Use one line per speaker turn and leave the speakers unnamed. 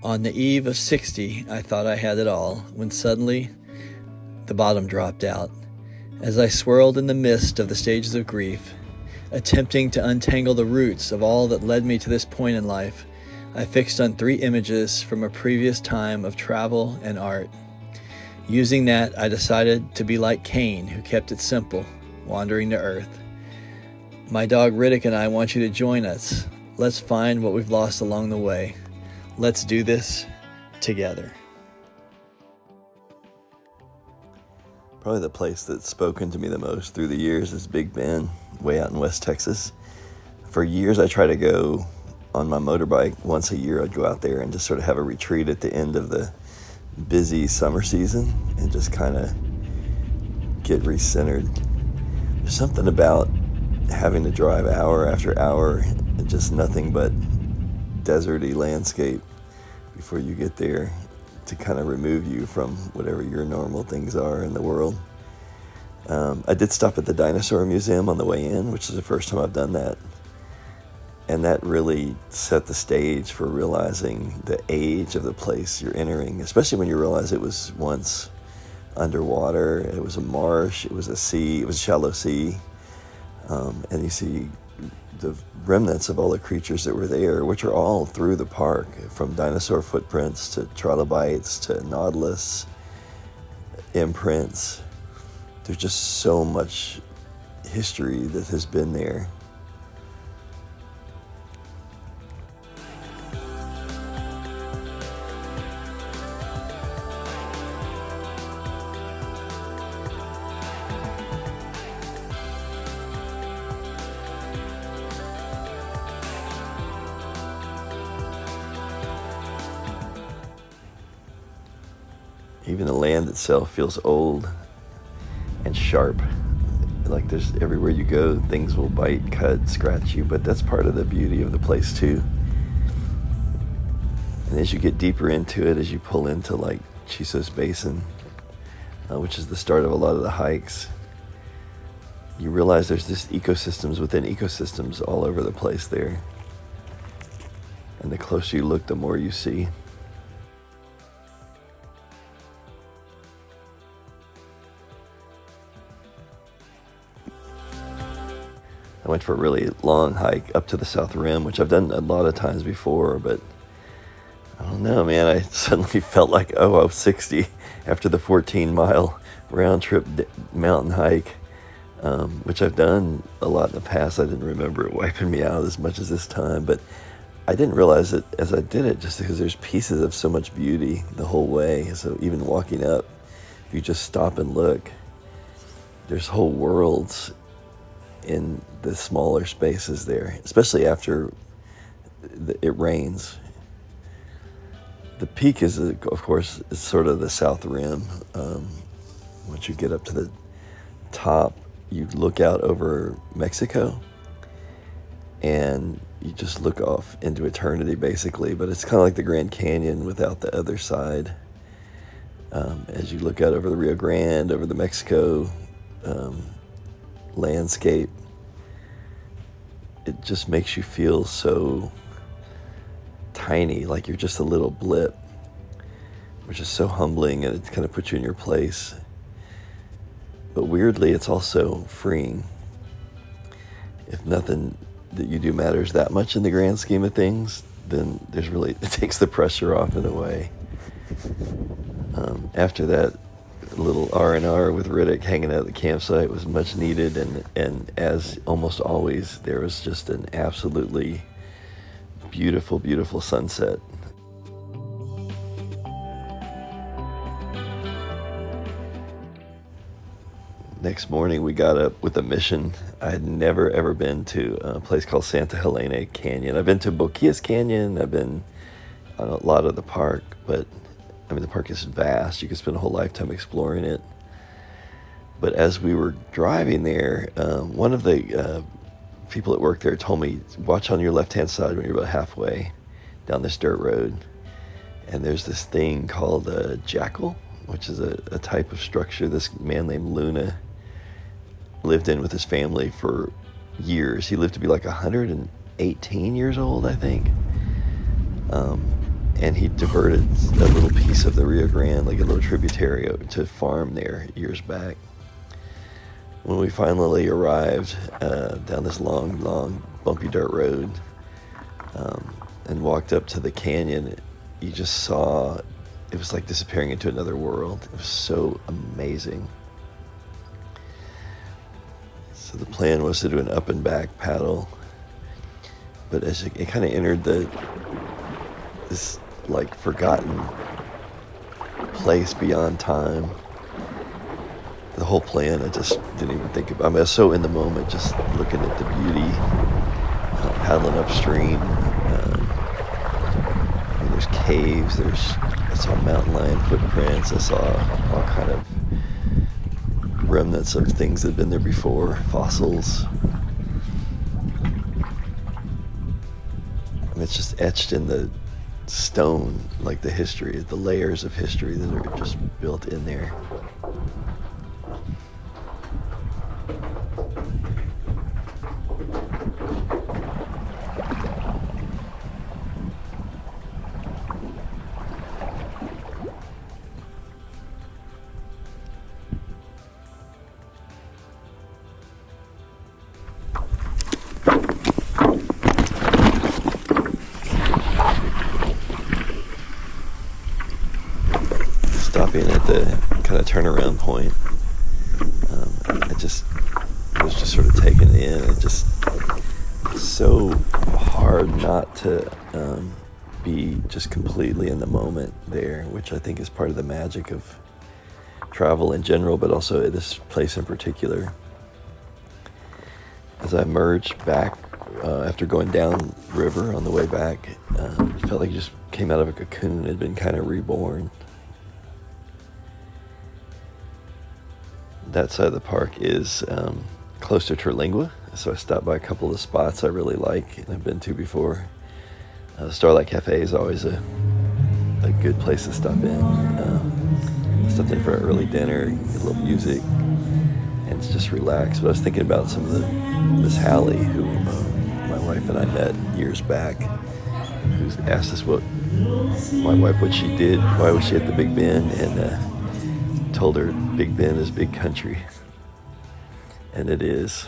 On the eve of 60, I thought I had it all, when suddenly the bottom dropped out. As I swirled in the mist of the stages of grief, attempting to untangle the roots of all that led me to this point in life, I fixed on 3 images from a previous time of travel and art. Using that, I decided to be like Cain, who kept it simple, wandering to earth. My dog Riddick and I want you to join us. Let's find what we've lost along the way. Let's do this together.
Probably the place that's spoken to me the most through the years is Big Bend, way out in West Texas. For years, I try to go on my motorbike. Once a year, I'd go out there and just sort of have a retreat at the end of the busy summer season and just kind of get recentered. There's something about having to drive hour after hour and just nothing but deserty landscape before you get there to kind of remove you from whatever your normal things are in the world. I did stop at the Dinosaur Museum on the way in, which is the first time I've done that. And that really set the stage for realizing the age of the place you're entering, especially when you realize it was once underwater, it was a marsh, it was a sea, it was a shallow sea. And you see the remnants of all the creatures that were there, which are all through the park, from dinosaur footprints to trilobites to nautilus imprints. There's just so much history that has been there. Even the land itself feels old and sharp. Like there's everywhere you go, things will bite, cut, scratch you, but that's part of the beauty of the place too. And as you get deeper into it, as you pull into like Chisos Basin, which is the start of a lot of the hikes, you realize there's just ecosystems within ecosystems all over the place there. And the closer you look, the more you see. I went for a really long hike up to the South Rim, which I've done a lot of times before, but I don't know, man. I suddenly felt like, I was 60 after the 14-mile round-trip mountain hike, which I've done a lot in the past. I didn't remember it wiping me out as much as this time, but I didn't realize it as I did it, just because there's pieces of so much beauty the whole way. So even walking up, if you just stop and look, there's whole worlds in the smaller spaces there, especially after it rains. The peak is, of course, is sort of the South Rim. Once you get up to the top, you look out over Mexico, and you just look off into eternity, basically. But it's kind of like the Grand Canyon without the other side. As you look out over the Rio Grande, over the Mexico landscape, it just makes you feel so tiny, like you're just a little blip, which is so humbling, and it kind of puts you in your place. But weirdly, it's also freeing. If nothing that you do matters that much in the grand scheme of things, then it takes the pressure off in a way. After that, a little R&R with Riddick hanging out at the campsite was much needed, and as almost always, there was just an absolutely beautiful, beautiful sunset. Next morning, we got up with a mission. I had never, ever been to a place called Santa Helena Canyon. I've been to Boquillas Canyon. I've been on a lot of the park, but the park is vast. You could spend a whole lifetime exploring it. But as we were driving there, one of the people that work there told me, watch on your left-hand side when you're about halfway down this dirt road. And there's this thing called a jackal, which is a type of structure this man named Luna lived in with his family for years. He lived to be like 118 years old, I think. and he diverted a little piece of the Rio Grande, like a little tributary, to farm there years back. When we finally arrived down this long, bumpy dirt road and walked up to the canyon, you just saw, it was like disappearing into another world. It was so amazing. So the plan was to do an up and back paddle, but as it kind of entered this like forgotten place beyond time, the whole plan, I just didn't even think about. I mean, I was so in the moment, just looking at the beauty, paddling upstream. I mean, there's caves, I saw mountain lion footprints, I saw all kind of remnants of things that had been there before, fossils. I mean, it's just etched in the stone, like the history, the layers of history that are just built in there. Stopping at the kind of turnaround point, I was just sort of taken in. It's so hard not to be just completely in the moment there, which I think is part of the magic of travel in general, but also at this place in particular. As I emerged back after going down river on the way back, it felt like you just came out of a cocoon, had been kind of reborn. That side of the park is close to Terlingua, so I stopped by a couple of spots I really like and I've been to before. Starlight Cafe is always a good place to stop in. Stopped in for an early dinner, get a little music, and it's just relaxed. But I was thinking about some of Miss Hallie, who my wife and I met years back, who's asked us what she did, why was she at the Big Bend, and told her Big Bend is big country, and it is.